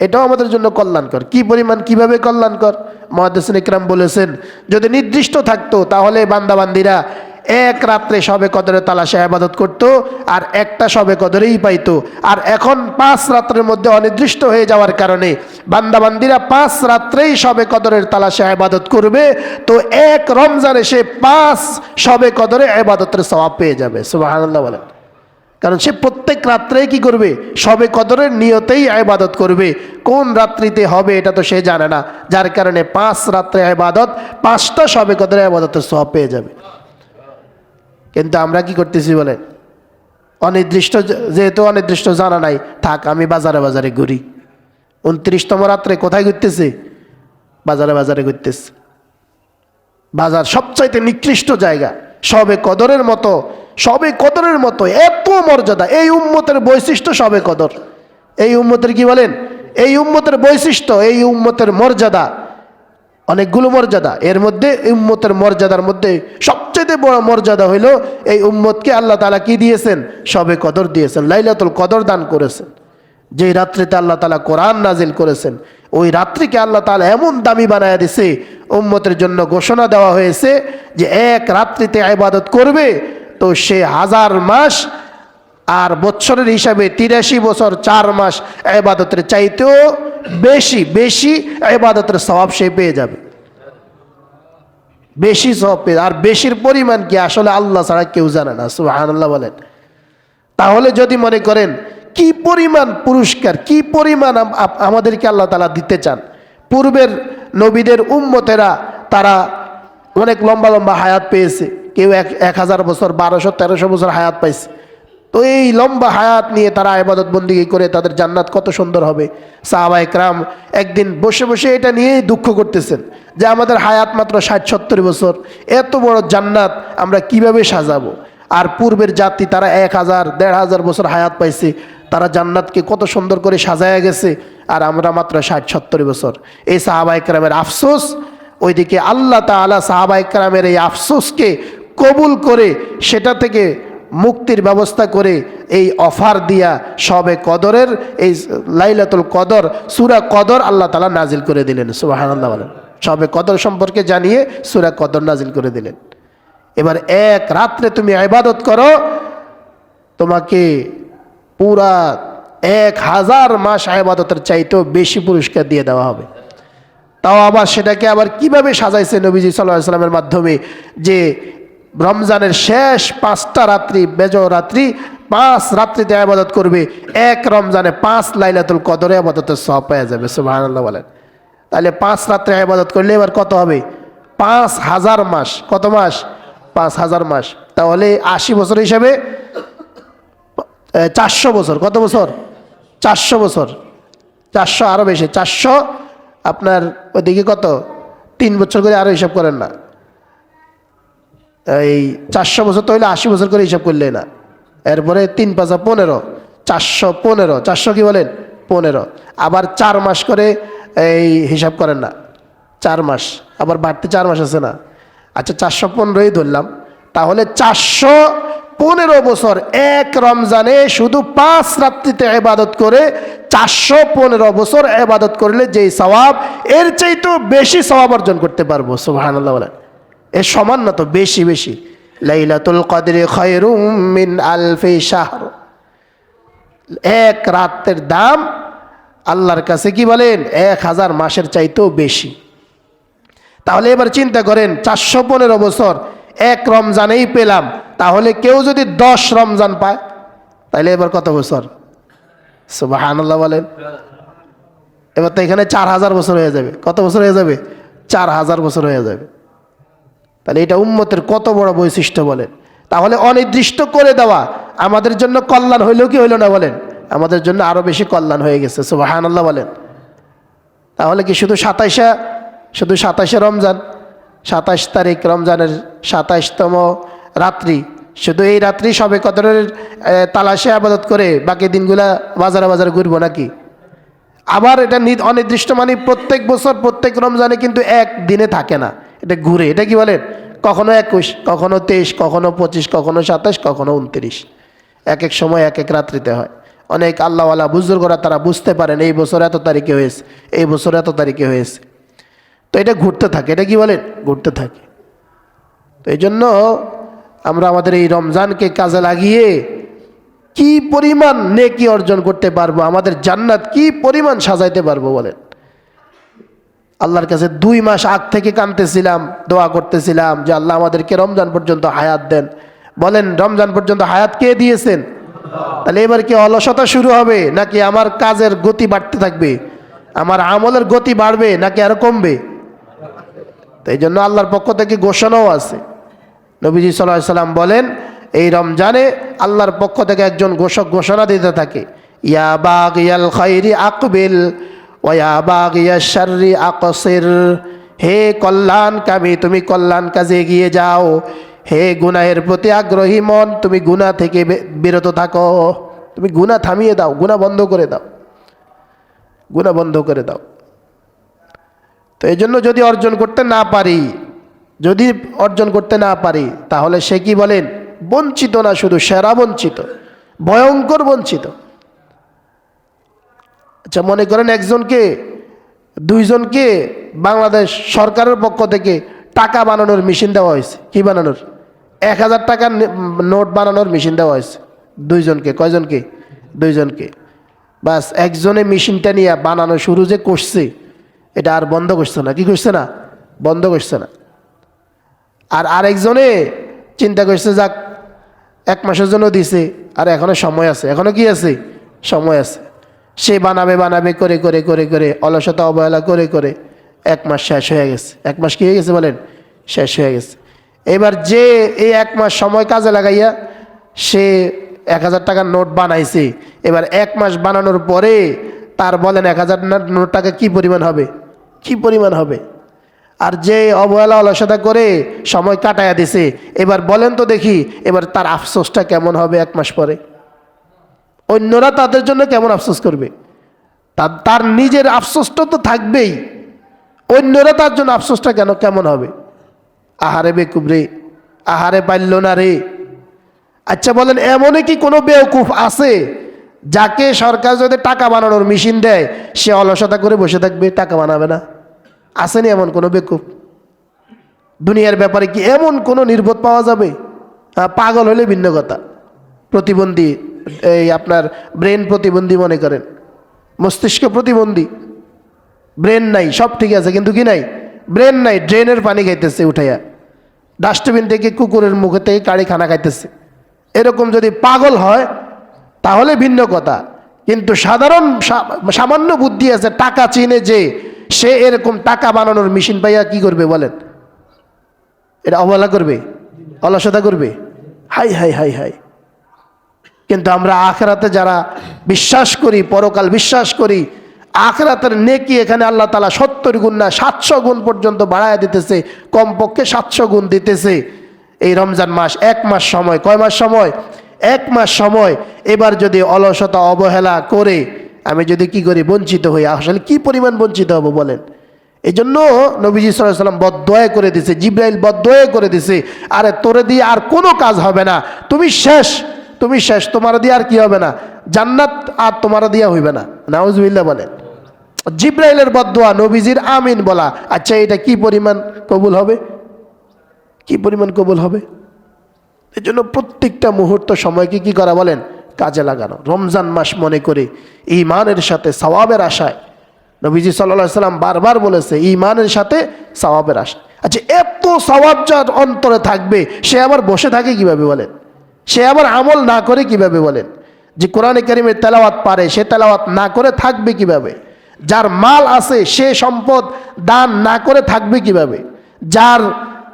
এটাও আমাদের জন্য কল্যাণকর। কি পরিমাণ, কিভাবে কল্যাণকর, মুহাদ্দিসিন ইকরাম বলেছেন, যদি নির্দিষ্ট থাকতো তাহলে বান্দাবান্দিরা এক রাত্রে শবে কদরে তালাশে ইবাদত করত আর একটা শবে কদরেই পাইতো। আর এখন 5 রাত্রের মধ্যে অনির্দিষ্ট হয়ে যাওয়ার কারণে বান্দাবান্দিরা 5 রাত্রেই শবে কদরের তালাশে ইবাদত করবে, তো এক রমজানে সে 5 শবে কদরে ইবাদতের সওয়াব পেয়ে যাবে। সুবহানাল্লাহ বলেন। কারণ সে প্রত্যেক রাত্রেই কি করবে, শবে কদরের নিয়তেই ইবাদত করবে। কোন রাত্রিতে হবে এটা তো সে জানে না, যার কারণে 5 রাত্রে ইবাদত, 5টা শবে কদরে ইবাদতের সওয়াব পেয়ে যাবে। কিন্তু আমরা কি করতেছি বলেন, অনির্দিষ্ট, যেহেতু অনির্দিষ্ট জানা নাই, থাক আমি বাজারে বাজারে ঘুরি, 29তম রাত্রে কোথায় ঘুরতেছে? বাজারে বাজারে ঘুরতেছে। বাজার সবচাইতে নিকৃষ্ট জায়গা, শবে কদরের মতো, শবে কদরের মতো এত মর্যাদা। এই উম্মতের বৈশিষ্ট্য শবে কদর। এই উম্মতের কি বলেন? এই উম্মতের বৈশিষ্ট্য, এই উম্মতের মর্যাদা, অনেকগুলো মর্যাদা। এর মধ্যে উম্মতের মর্যাদার মধ্যে সবচেয়ে বড় মর্যাদা হইল এই উম্মতকে আল্লাহ তাআলা কি দিয়েছেন? শবে কদর দিয়েছেন, লাইলাতুল কদর দান করেছেন। যেই রাত্রিতে আল্লাহ তাআলা কোরআন নাজিল করেছেন, ওই রাত্রিকে আল্লাহ তাআলা এমন দামি বানায় দিছে, উম্মতের জন্য ঘোষণা দেওয়া হয়েছে যে এক রাত্রিতে ইবাদত করবে তো সে 1000 মাস আর বছরের হিসাবে 83 বছর 4 মাস ইবাদতের চাইতেও বেশি বেশি ইবাদতের সওয়াব সে পেয়ে যাবে। বেশি সওয়াব পেয়ে, আর বেশির পরিমাণ কি আসলে আল্লাহ ছাড়া কেউ জানে না। সুবহানাল্লাহ বলেন। তাহলে যদি মনে করেন কি পরিমাণ পুরস্কার, কি পরিমাণ আমাদেরকে আল্লাহ তাআলা দিতে চান। পূর্বের নবীদের উম্মতেরা তারা অনেক লম্বা লম্বা হায়াত পেয়েছে, কেউ 1000 বছর 1200-1300 বছর হায়াত পাইছে। তো এই লম্বা হায়াত নিয়ে তারা ইবাদত বন্দেগী করে তাদের জান্নাত কত সুন্দর হবে। সাহাবায়ে কেরাম একদিন বসে বসে এটা নিয়েই দুঃখ করতেছেন যে আমাদের হায়াত মাত্র 60-70 বছর, এত বড় জান্নাত আমরা কিভাবে সাজাবো। আর পূর্বের জাতি তারা 1000-1500 বছর হায়াত পাইছে, তারা জান্নাতকে কত সুন্দর করে সাজায়া গেছে, আর আমরা মাত্র 60-70 বছর। এই সাহাবায়ে কেরামের আফসোস, ওইদিকে আল্লাহ তাআলা সাহাবায়ে কেরামের এই আফসোসকে কবুল করে সেটা থেকে মুক্তির ব্যবস্থা করে এই অফার দিয়া শবে কদরের এই লাইলাতুল কদর, সূরা কদর আল্লাহ তাআলা নাজিল করে দিলেন। সুবহানাল্লাহ বলেন। শবে কদর সম্পর্কে জানিয়ে সূরা কদর নাজিল করে দিলেন। এবার এক রাত্রে তুমি ইবাদত করো, তোমাকে পুরা 1000 মাস ইবাদতের চাইতেও বেশি পুরস্কার দিয়ে দেওয়া হবে। তাও আবার সেটাকে আবার কিভাবে সাজাইছে নবীজি সাল্লাল্লাহু আলাইহি ওয়াসাল্লামের মাধ্যমে, যে রমজানের শেষ 5টা রাত্রি, বেজর রাত্রি 5 রাত্রিতে ইবাদত করবে, এক রমজানে 5 লাইলাতুল কদরে ইবাদতের সওয়াব পেয়ে যাবে। সুবহানাল্লাহ বলেন। তাহলে 5 রাত্রে ইবাদত করলে এবার কত হবে? 5000 মাস। কত মাস? 5000 মাস। তাহলে 80 বছর হিসাবে 400 বছর। কত বছর? 400 বছর। 400 আরো বেশি, 400 আপনার ওইদিকে কত 3 বছর করে আরো হিসাব করেন না, এই 400 বছর তো হইলে 80 বছর করে হিসাব করলে না। এরপরে 3 5 15, 415, 400 কি বলেন 15, আবার 4 মাস করে এই হিসাব করেন না, 4 মাস আবার বাড়তি 4 মাস আছে না। আচ্ছা 415ই ধরলাম। তাহলে 415 বছর এক রমজানে শুধু 5 রাত্রিতে ইবাদত করে 415 বছর ইবাদত করলে যেই সওয়াব, এর চাইতেও বেশি সওয়াব অর্জন করতে পারবো। সুবহানাল্লাহ বলেন। এর সমান না তো, বেশি বেশি। লাইলাতুল কদরি খায়রুম মিন আলফি শাহর। এক রাতের দাম আল্লাহর কাছে কি বলেন? 1000 মাসের চাইতেও বেশি। তাহলে এবার চিন্তা করেন, 415 বছর এক রমজানেই পেলাম, তাহলে কেউ যদি 10 রমজান পায় তাহলে এবার কত বছর? সুবহানাল্লাহ বলেন। এবার তো এখানে 4000 বছর হয়ে যাবে। কত বছর হয়ে যাবে? 4000 বছর হয়ে যাবে। তাহলে এটা উম্মতের কত বড় বৈশিষ্ট্য বলেন। তাহলে অনির্দিষ্ট করে দেওয়া আমাদের জন্য কল্যাণ হইলেও কি হইল না বলেন? আমাদের জন্য আরো বেশি কল্যাণ হয়ে গেছে। সুবহানাল্লাহ বলেন। তাহলে কি শুধু 27শে রমজান, 27 তারিখ রমজানের 27তম রাত্রি, শুধু এই রাত্রি শবে কদরের তালাশে ইবাদত করে বাকি দিনগুলা বাজারে বাজারে ঘুরবো নাকি? আবার এটা অনির্দিষ্ট, মানে প্রত্যেক বছর প্রত্যেক রমজানে কিন্তু এক দিনে থাকে না, এটা ঘুরে। এটা কি বলেন? কখনো 21, কখনো 23, কখনো 25, কখনো 27, কখনো 29, এক এক সময় এক এক রাত্রিতে হয়। অনেক আল্লাহওয়ালা বুজুর্গরা তারা বুঝতে পারেন এই বছর এত তারিখে হয়েছে, এই বছর এত তারিখে হয়েছে। তো এটা ঘুরতে থাকে। এটা কি বলেন? ঘুরতে থাকে। তো এই জন্য আমরা আমাদের এই রমজানকে কাজে লাগিয়ে কি পরিমাণ নেকি অর্জন করতে পারবো, আমাদের জান্নাত কি পরিমাণ সাজাইতে পারবো বলেন। আল্লাহর কাছে 2 মাস আগ থেকে কাঁদতেছিলাম, দোয়া করতেছিলাম যে আল্লাহ আমাদেরকে রমজান পর্যন্ত হায়াত দেন। বলেন রমজান পর্যন্ত হায়াত কে দিয়েছেন? তাহলে এবার কি অলসতা শুরু হবে, নাকি আমার কাজের গতি বাড়তে থাকবে, আমার আমলের গতি বাড়বে, নাকি আরো কমবে? তো এই জন্য আল্লাহর পক্ষ থেকে ঘোষণাও আছে। নবীজি সাল্লাল্লাহু আলাইহি সাল্লাম বলেন, এই রমজানে আল্লাহর পক্ষ থেকে একজন ঘোষক ঘোষণা দিতে থাকে, ইয়া বাগিয়াল খাইরি আকবিল ওয়া বাগিয়াশ শাররি আকসির, হে কল্যাণকামী তুমি কল্যাণ কাজে এগিয়ে যাও, হে গুনাহের প্রতি আগ্রহী মন তুমি গুনাহ থেকে বিরত থাকো, তুমি গুনাহ থামিয়ে দাও, গুনাহ বন্ধ করে দাও, গুনাহ বন্ধ করে দাও। তো এই জন্য যদি অর্জন করতে না পারি, যদি অর্জন করতে না পারি, তাহলে সে কি বলেন, বঞ্চিত না, শুধু সেরা বঞ্চিত, ভয়ঙ্কর বঞ্চিত। আচ্ছা মনে করেন একজনকে, দুইজনকে বাংলাদেশ সরকারের পক্ষ থেকে টাকা বানানোর মেশিন দেওয়া হয়েছে। কি বানানোর? 1000 টাকার নোট বানানোর মেশিন দেওয়া হয়েছে দুইজনকে। কয়জনকে? দুইজনকে। বাস একজনে মেশিনটা নিয়ে বানানো শুরু যে করছে, এটা আর বন্ধ করছে না। কি করছে না? বন্ধ করছে না। আর আরেকজনে চিন্তা করছে যাক 1 মাসের জন্য দিছে, আর এখনো সময় আছে, এখনো কি আছে? সময় আছে। সে বানাবে বানাবে করে করে করে করে অলসতা অবহেলা করে করে 1 মাস শেষ হয়ে গেছে। 1 মাস কি হয়ে গেছে বলেন? শেষ হয়ে গেছে। এবার যে এই 1 মাস সময় কাজে লাগাইয়া সে 1000 টাকার নোট বানাইছে, এবার 1 মাস বানানোর পরে তার বলেন 1000 নোট টাকা কি পরিমাণ হবে? কি পরিমাণ হবে? আর যে অবহেলা অলসতা করে সময় কাটাইয়া দিছে, এবার বলেন তো দেখি এবার তার আফসোসটা কেমন হবে 1 মাস পরে? অন্যরা তাদের জন্য কেমন আফসোস করবে? তার নিজের আফসোসটা তো থাকবেই, অন্যরা তার জন্য আফসোসটা কেমন হবে? আহারে বেকুব রে, আহারে পাইল না রে। আচ্ছা বলেন এমনই কি কোনো বেওকুফ আছে যাকে সরকার যদি টাকা বানানোর মেশিন দেয় সে অলসতা করে বসে থাকবে, টাকা বানাবে না? আসেনি এমন কোনো বেকুফ? দুনিয়ার ব্যাপারে কি এমন কোনো নির্বোধ পাওয়া যাবে? পাগল হলে ভিন্ন কথা, প্রতিবন্ধী, এই আপনার ব্রেন প্রতিবন্ধী মনে করেন, মস্তিষ্ক প্রতিবন্ধী, ব্রেন নাই, সব ঠিক আছে কিন্তু কি নাই? ব্রেন নাই, ড্রেনের পানি খাইতেছে উঠাইয়া, ডাস্টবিন থেকে কুকুরের মুখে থেকে কাড়ি খানা খাইতেছে। এরকম যদি পাগল হয় তাহলে ভিন্ন কথা, কিন্তু সাধারণ সামান্য বুদ্ধি আছে, টাকা চিনে যে, সে এরকম টাকা বানানোর মেশিন পাইয়া কি করবে বলেন? এটা অবহেলা করবে? অলসতা করবে? High high high high. কিন্তু আমরা আখিরাতে যারা বিশ্বাস করি, পরকাল বিশ্বাস করি, আখিরাতের নেকি এখানে আল্লাহ তাআলা 70 গুণ না 700 গুণ পর্যন্ত বাড়ায় দিতেছে, কমপক্ষে 700 গুণ দিতেছে। এই রমজান মাস 1 মাস সময়, কয় মাস সময়? 1 মাস সময়। এবার যদি অলসতা অবহেলা করে আমি যদি কি করি, বঞ্চিত হই, আসলে কি পরিমাণ বঞ্চিত হব বলেন? এই জন্য নবীজি সাল্লাল্লাহু আলাইহি ওয়াসাল্লাম বদদোয়া করে দিছে, জিবরাইল বদদোয়া করে দিছে, আরে তোরে দিয়ে আর কোনো কাজ হবে না, তুমি শেষ, তুমি শেষ, তোমার দিয়ে আর কি হবে না? জান্নাত আর তোমার দিয়া হইবে না। নাউজুবিল্লাহ বলেন। জিবরাইলের বদদোয়া, নবীজির আমিন বলা, আচ্ছা এটা কি পরিমাণ কবুল হবে? কি পরিমাণ কবুল হবে? এই জন্য প্রত্যেকটা মুহূর্ত সময়কে কি করা বলেন? কাজে লাগানো। রমজান মাস মনে করে ঈমানের সাথে সওয়াবের আশায়, নবীজি সাল্লাল্লাহু আলাইহি সাল্লাম বারবার বলেছে ঈমানের সাথে সওয়াবের আশা। আচ্ছা এত সওয়াব যার অন্তরে থাকবে সে আবার বসে থাকে কিভাবে বলেন? সে আবার আমল না করে কিভাবে বলেন? যে কোরআনে কারীমের তেলাওয়াত পারে সে তেলাওয়াত না করে থাকবে কিভাবে? যার মাল আছে সে সম্পদ দান না করে থাকবে কিভাবে? যার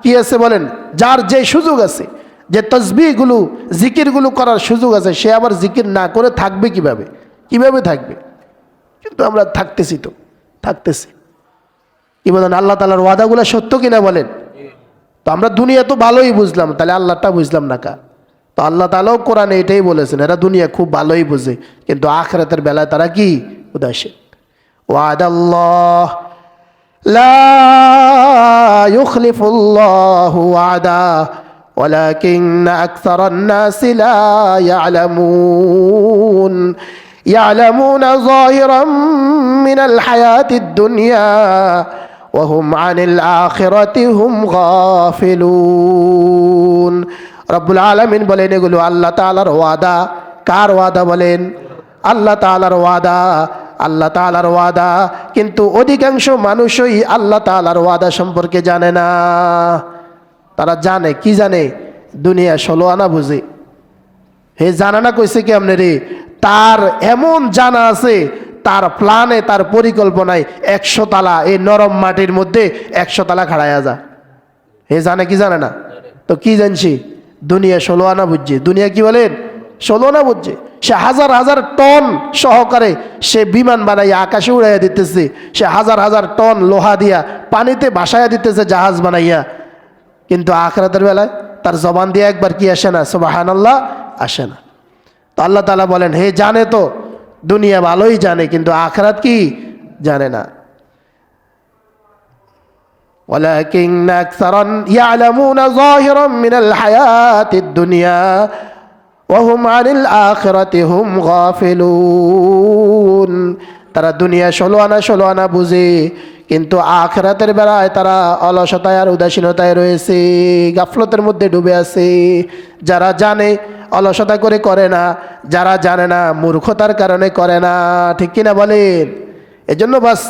কি আছে বলেন? যার যে সুযোগ আছে, যে তসবিহগুলো জিকিরগুলো করার সুযোগ আছে, সে আবার জিকির না করে থাকবে কিভাবে? কিভাবে থাকবে? কিন্তু আমরা থাকতেছি, তো থাকতেছি। কি বলেন? আল্লাহ তাআলার ওয়াদাগুলো সত্য কিনা বলেন? তো আমরা দুনিয়া তো ভালোই বুঝলাম, তাহলে আল্লাহটা বুঝলাম না কা? তো আল্লাহ তাআলাও কোরআনে এটাই বলেছেন, এরা দুনিয়া খুব ভালোই বুঝে, কিন্তু আখিরাতের বেলায় তারা কি? উদাসীন। ওয়াদাল্লাহ লা ইউখলিফুল্লাহু ওয়াদা ওয়ালাকিন্না আকসারান নাসি লা ইয়ালামুন ইয়ালামুনা যাহিরাম মিনাল হায়াতিদ দুনিয়া ওয়া হুম আনিল আখিরাতি হুম গাফিলুন। রব্বুল আলামিন বলেন এগুলো আল্লাহ তাআলার ওয়াদা। কার ওয়াদা বলেন? আল্লাহ তাআলার ওয়াদা। আল্লাহ তাআলার ওয়াদা, কিন্তু অধিকাংশ মানুষই আল্লাহ তাআলার ওয়াদা সম্পর্কে জানে না। তারা জানে কি? জানে দুনিয়া 16 আনা বুঝে। হে জানা না কইছে কি আপনি রে? তার এমন জানা আছে, তার প্ল্যানে, তার পরিকল্পনায় 100 তালা এই নরম মাটির মধ্যে 100 তালা খাড়াইয়া যা। হে জানে কি? জানে না। তো কি জানছি? দুনিয়া 16 আনা বুঝছে। দুনিয়া কি বলেন? ষোলো আনা বুঝছে, সে হাজার হাজার টন সহকারে সে বিমান বানাইয়া আকাশে উড়াইয়া দিতেছে, সে হাজার হাজার টন লোহা দিয়া পানিতে ভাসাইয়া দিতেছে জাহাজ বানাইয়া। কিন্তু আখিরাতের বেলায় তার জবান দিয়ে একবার কি আসে না, সুবহানাল্লাহ আসে না। তো আল্লাহ তাআলা বলেন, হে জানে তো, দুনিয়া ভালোই জানে কিন্তু আখিরাত কি জানে না। ওয়ালাকিন আকসারান ইয়ালামুনা যাহিরাম মিনাল হায়াতিদ দুনিয়া ওয়া হুম আনিল আখিরাতি হুম গাফিলুন। তারা দুনিয়া ষোলো আনা বুঝে, কিন্তু আখিরাতের বেলায় তারা অলসতায় আর উদাসীনতায় রয়েছে, গাফলতের মধ্যে ডুবে আছে। যারা জানে অলসতা করে না, যারা জানে না মূর্খতার কারণে করে না। ঠিক কিনা বলেন? এজন্য বাস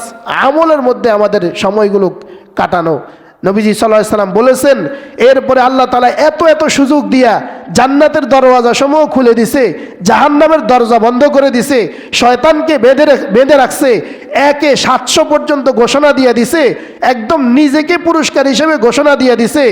আমলের মধ্যে আমাদের সময়গুলো কাটানো। নবীজি সাল্লাল্লাহু আলাইহি সাল্লাম বলেছেন, এরপরে আল্লাহ তাআলা এত এত সুযোগ দিয়া জান্নাতের দরওয়াজা সমূহ খুলে দিছে, জাহান্নামের দরজা বন্ধ করে দিছে, শয়তানকে বেঁধে রাখছে, 1-700 পর্যন্ত ঘোষণা দিয়ে দিছে, একদম নিজেকে পুরস্কার হিসেবে ঘোষণা দিয়ে দিছে।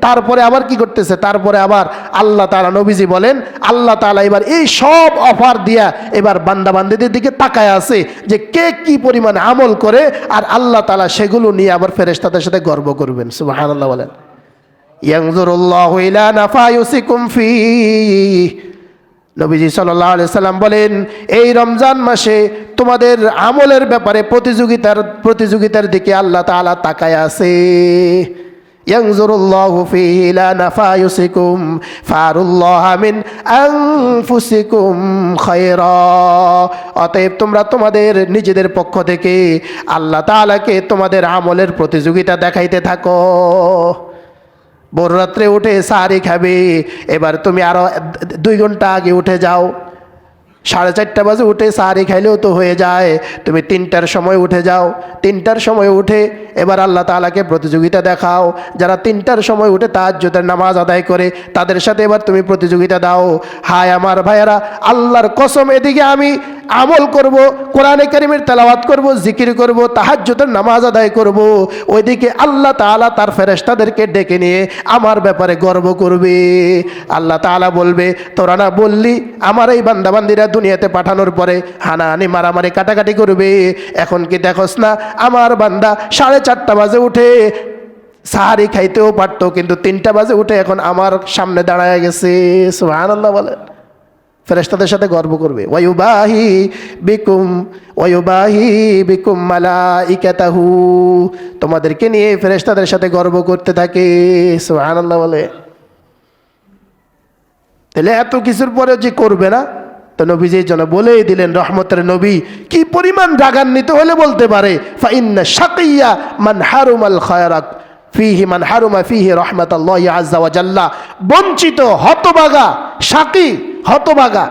তারপরে আবার কি করতেছে? তারপরে আবার আল্লাহ তাআলা, নবীজি বলেন, আল্লাহ তাআলা এবার এই সব অফার দিয়া এবার বান্দাবান্দিদের দিকে তাকায় আছে যে কে কি পরিমাণ আমল করে, আর আল্লাহ তাআলা সেগুলো নিয়ে আবার ফেরেশতাদের সাথে গর্ব করবেন। সুবহানাল্লাহ বলেন। ইয়ানজুরুল্লাহু ইলা নাফায়ুসিকুম ফি, নবীজি সাল্লাল্লাহু আলাইহি সাল্লাম বলেন, এই রমজান মাসে তোমাদের আমলের ব্যাপারে প্রতিযোগিতার দিকে আল্লাহ তাআলা তাকায় আছে। ইয়ানজুরুল্লাহু ফীহি লা নাফায়ুসিকুম ফারুল্লাহা মিন আনফুসিকুম খায়রা। অতএব তোমরা তোমাদের নিজেদের পক্ষ থেকে আল্লাহ তাআলাকে তোমাদের আমলের প্রতিযোগিতা দেখাইতে থাকো। ভোর রাত্রে উঠে সাহারি খাবে, এবার তুমি আরো 2 ঘন্টা আগে উঠে যাও, 4:30 বাজে উঠে সাহারি খাইলেও তো হয়ে যায়, তুমি 3টার সময় উঠে যাও, 3টার সময় উঠে এবার আল্লাহ তাআলাকে প্রতিযোগিতা দেখাও। যারা 3টার সময় উঠে তাহাজ্জুদের নামাজ আদায় করে তাদের সাথে এবার তুমি প্রতিযোগিতা দাও। হায় আমার ভাইয়েরা, আল্লাহর কসম, এদিকে আমি আমল করব, কোরআনে কারীমের তেলাওয়াত করব, জিকির করব, তাহাজ্জুদের নামাজ আদায় করব, ওইদিকে আল্লাহ তাআলা তার ফেরেশতাদেরকে ডেকে নিয়ে আমার ব্যাপারে গর্ব করবে। আল্লাহ তাআলা বলবে, তোরা না বললি আমার এই বান্দাবান্দিরা দুনিয়াতে পাঠানোর পরে হানাহানি মারামারি কাটাকাটি করবে, এখন কি দেখোস না আমার বান্দা 4:30 বাজে উঠে সাহারি খাইতেও পারতো, কিন্তু 3টা বাজে উঠে এখন আমার সামনে দাঁড়ায় গেছে। সুবহানাল্লাহ বলেন। ফেরেশতাদের সাথে গর্ব করবে। ওয়ায়ুবাহি বিকুম মালাইকাতাহু, তোমাদেরকে নিয়ে ফেরেশতাদের সাথে গর্ব করতে থাকে। সুবহানাল্লাহ বলে। তাহলে এত কিছুর পরে যে করবে না, তো নবীজির জন্য বলেই দিলেন, রহমতের নবী কি পরিমাণ রাগান্বিত হলে বলতে পারে, ফা ইন্না শাকিয়্যা মান হারুমাল খায়রাত ফিহি মান হারুমা ফিহি রাহমাতুল্লাহি আযজা ওয়া জাল্লা। বঞ্চিত, হতভাগা, শাকি, হতভাগা।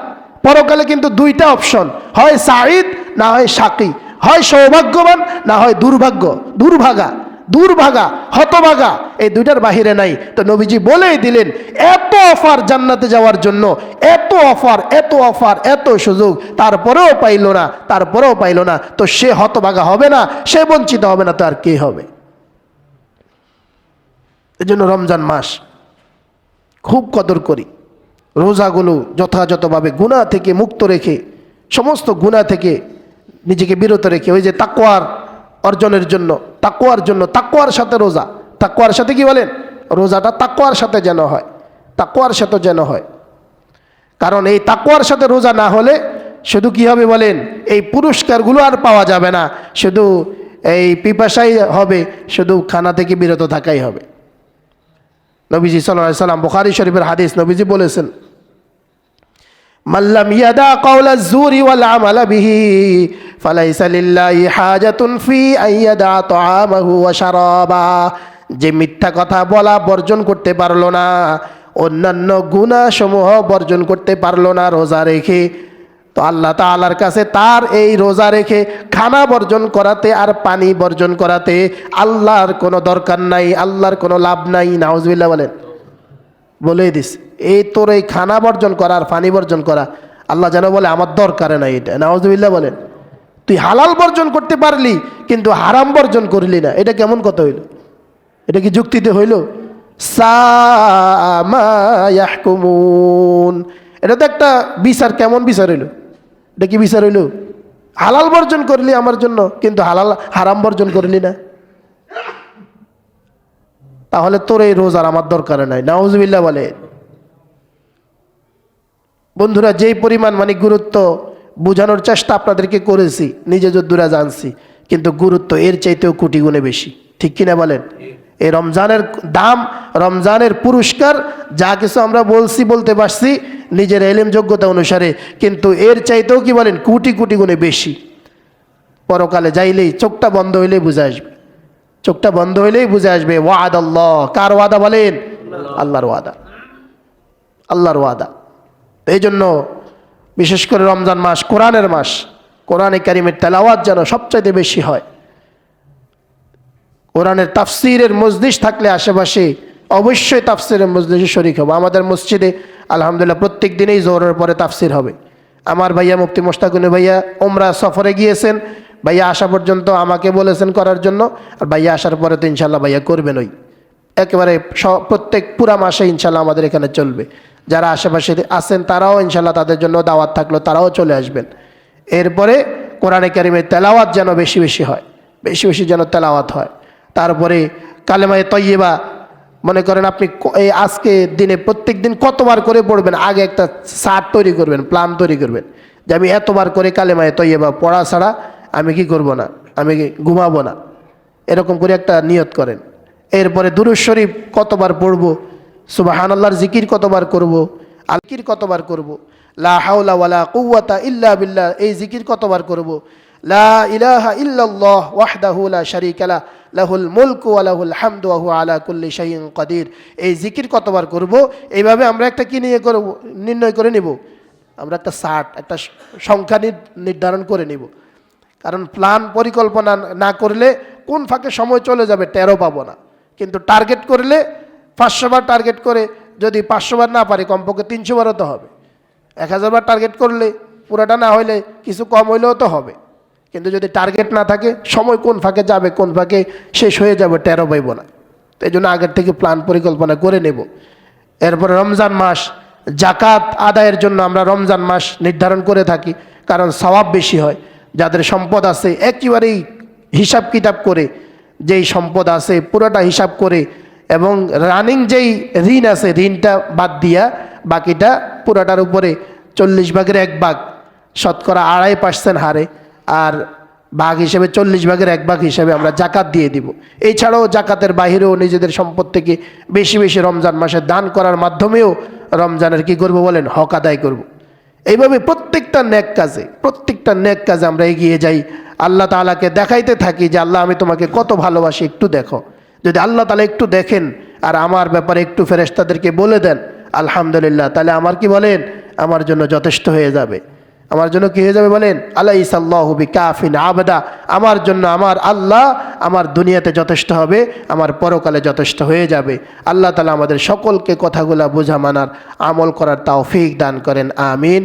পরকালে কিন্তু 2টা অপশন, হয় সাঈদ না হয় শাকি, হয় সৌভাগ্যবান না হয় দুর্ভাগা, হতভাগা, এই 2টার বাহিরে নাই। তো নবীজি বলেই দিলেন, এত অফার জান্নাতে যাওয়ার জন্য, এত অফার, এত সুযোগ, তারপরেও পাইল না, তো সে হতভাগা হবে না, সে বঞ্চিত হবে না, তো আর কে হবে? এজন্য রমজান মাস খুব কদর করি। রোজাগুলো যথাযথভাবে গুনাহ থেকে মুক্ত রেখে, সমস্ত গুনাহ থেকে নিজেকে বিরত রেখে, ওই যে তাকওয়ার অর্জনের জন্য, তাকওয়ার সাথে রোজা, তাকওয়ার সাথে কি বলেন, রোজাটা তাকওয়ার সাথে যেন হয়। কারণ এই তাকওয়ার সাথে রোজা না হলে শুধু কি হবে বলেন, এই পুরস্কারগুলো আর পাওয়া যাবে না, শুধু এই পিপাসাই হবে, শুধু খানা থেকে বিরত থাকাই হবে। নবীজি সাল্লাল্লাহু আলাইহি সাল্লাম, বুখারী শরীফের হাদিস, নবীজি বলেছেন, মাল্লাম ইয়াদা কাওলা যুরি ওয়াল আমালা বিহি ফালাইসা লিল্লাহি হাজাতুন ফি আইয়াদা তাআমাহু ওয়া শারাবা। যে মিথ্যা কথা বলা বর্জন করতে পারলো না, অন্যান্য গুনাহ সমূহ বর্জন করতে পারলো না রোজা রেখে, তো আল্লাহ তাআলার কাছে তার এই রোজা রেখে খানা বর্জন করাতে আর পানি বর্জন করাতে আল্লাহর কোনো দরকার নাই, আল্লাহর কোনো লাভ নাই। নাউজুবিল্লাহ বলেন। বলেই দিস, এই তোর এই খানা বর্জন করা আর পানি বর্জন করা, আল্লাহ যেন বলে আমার দরকার নাই এটা। নাউজুবিল্লাহ বলেন। তুই হালাল বর্জন করতে পারলি কিন্তু হারাম বর্জন করলি না, এটা কেমন কথা হইল? এটা কি যুক্তিতে হইল? সাআ মা ইয়াহকুমুন। এটা তো একটা বিচার, কেমন বিচার হইল? এটা কি বিচার হইল? হালাল বর্জন করলি আমার জন্য, কিন্তু হারাম বর্জন করলি না। তাহলে তোর এই রোজার আমার দরকার নাই। নাউজুবিল্লাহ বলে। বন্ধুরা, যেই পরিমাণ মানে গুরুত্ব বোঝানোর চেষ্টা আপনাদেরকে করেছি, নিজে যদ্দুরা জানছি, কিন্তু গুরুত্ব এর চাইতেও কোটি গুণে বেশি। ঠিক কিনা বলেন? এই রমজানের দাম, রমজানের পুরস্কার যা কিছু আমরা বলতে পারছি নিজের এলিম যোগ্যতা অনুসারে, কিন্তু এর চাইতেও কি বলেন কোটি কোটি গুণে বেশি। পরকালে যাইলেই চোখটা বন্ধ হইলেই বুঝে আসবে, চোখটা বন্ধ হইলেই বুঝে আসবে। ওয়াদ আল্লাহ, কার ওয়াদা বলেন? আল্লাহর ওয়াদা, আল্লাহর ওয়াদা। এই জন্য বিশেষ করে রমজান মাস কোরআনের মাস, কোরআনে কারিমের তেলাওয়াত যেন সবচাইতে বেশি হয়। কোরআনের তাফসিরের মজলিস থাকলে আশেপাশে অবশ্যই তাফসিরের মজলিসে শরীক হবো। আমাদের মসজিদে আলহামদুলিল্লাহ প্রত্যেক দিনেই জোহরের পরে তাফসির হবে। আমার ভাইয়া মুফতি মোশতাকুনি ভাইয়া ওমরা সফরে গিয়েছেন, ভাইয়া আসা পর্যন্ত আমাকে বলেছেন করার জন্য, আর ভাইয়া আসার পরে তো ইনশাল্লাহ ভাইয়া করবেন। ওই একেবারে প্রত্যেক পুরা মাসে ইনশাল্লাহ আমাদের এখানে চলবে। যারা আশেপাশে আছেন তারাও ইনশাল্লাহ, তাদের জন্য দাওয়াত থাকলো, তারাও চলে আসবেন। এরপরে কোরআনে কারিমের তেলাওয়াত যেন বেশি বেশি হয়, বেশি বেশি যেন তেলাওয়াত হয়। তারপরে কালেমায়ে তয়্যিবা, মনে করেন আপনি এই আজকে দিনে প্রত্যেক দিন কতবার করে পড়বেন, আগে একটা চার্ট তৈরি করবেন, প্ল্যান তৈরি করবেন যে আমি এতবার করে কালেমায়ে তয়্যিবা পড়া ছাড়া আমি কি করব না, আমি ঘুমাবো না। এরকম করে একটা নিয়ত করেন। এরপরে দুরূদ শরীফ কতবার পড়ব, সুবহানাল্লাহর জিকির কতবার করব, আলকির কতবার করব, লা হাওলা ওয়ালা কুওয়াতা ইল্লা বিল্লাহ এই জিকির কতবার করব, লা ইলাহা ইল্লাল্লাহ ওয়াহদাহু লা শারীকা লাহু লাহুল মুলকু ওয়া লাহুল হামদু ওয়া হুয়া আলা কুল্লি শাইইন কাদির এই জিকির কতবার করব। এইভাবে আমরা একটা কি নিয়ে করব, নির্ণয় করে নিব। আমরা একটা চার্ট, একটা সংখ্যা নির্ধারণ করে নিব। কারণ প্ল্যান পরিকল্পনা না করলে কোন ফাঁকে সময় চলে যাবে টেরও পাবো না। কিন্তু টার্গেট করলে 500 বার টার্গেট করে যদি 500 বার না পারি, কমপক্ষে 300 বারও তো হবে। 1000 বার টার্গেট করলে পুরাটা না হইলে কিছু কম হইলেও তো হবে। কিন্তু যদি টার্গেট না থাকে, সময় কোন ফাঁকে যাবে, কোন ফাঁকে শেষ হয়ে যাবে টেরও পাইব না। তো এই জন্য আগের থেকে প্ল্যান পরিকল্পনা করে নেব। এরপরে রমজান মাস, জাকাত আদায়ের জন্য আমরা রমজান মাস নির্ধারণ করে থাকি, কারণ সওয়াব বেশি হয়। যাদের সম্পদ আছে একেবারেই হিসাব কিতাব করে, যেই সম্পদ আছে পুরোটা হিসাব করে, এবং রানিং যেই ঋণ আছে ঋণটা বাদ দিয়া বাকিটা পুরোটার উপরে 40 ভাগের 1 ভাগ, শতকরা 2.5% হারে, আর ভাগ হিসেবে 40 ভাগের 1 ভাগ হিসেবে আমরা জাকাত দিয়ে দিব। এছাড়াও জাকাতের বাহিরেও নিজেদের সম্পদ থেকে বেশি বেশি রমজান মাসে দান করার মাধ্যমেও রমজানের কি করব বলেন, হক আদায় করব। এইভাবে প্রত্যেকটা নেক কাজে আমরা এগিয়ে যাই। আল্লাহ তাআলাকে দেখাইতে থাকি যে আল্লাহ আমি তোমাকে কত ভালোবাসি, একটু দেখো। যদি আল্লাহ তাআলা একটু দেখেন আর আমার ব্যাপারে একটু ফেরেশতাদেরকে বলে দেন আলহামদুলিল্লাহ, তাহলে আমার কি বলেন, আমার জন্য যথেষ্ট হয়ে যাবে। আমার জন্য কি হয়ে যাবে বলেন? আলাইসাল্লাহু বিকাফিন আবদা, আমার জন্য আমার আল্লাহ আমার দুনিয়াতে যথেষ্ট হবে, আমার পরকালে যথেষ্ট হয়ে যাবে। আল্লাহ তাআলা আমাদের সকলকে কথাগুলা বোঝা মানার আমল করার তৌফিক দান করেন, আমিন।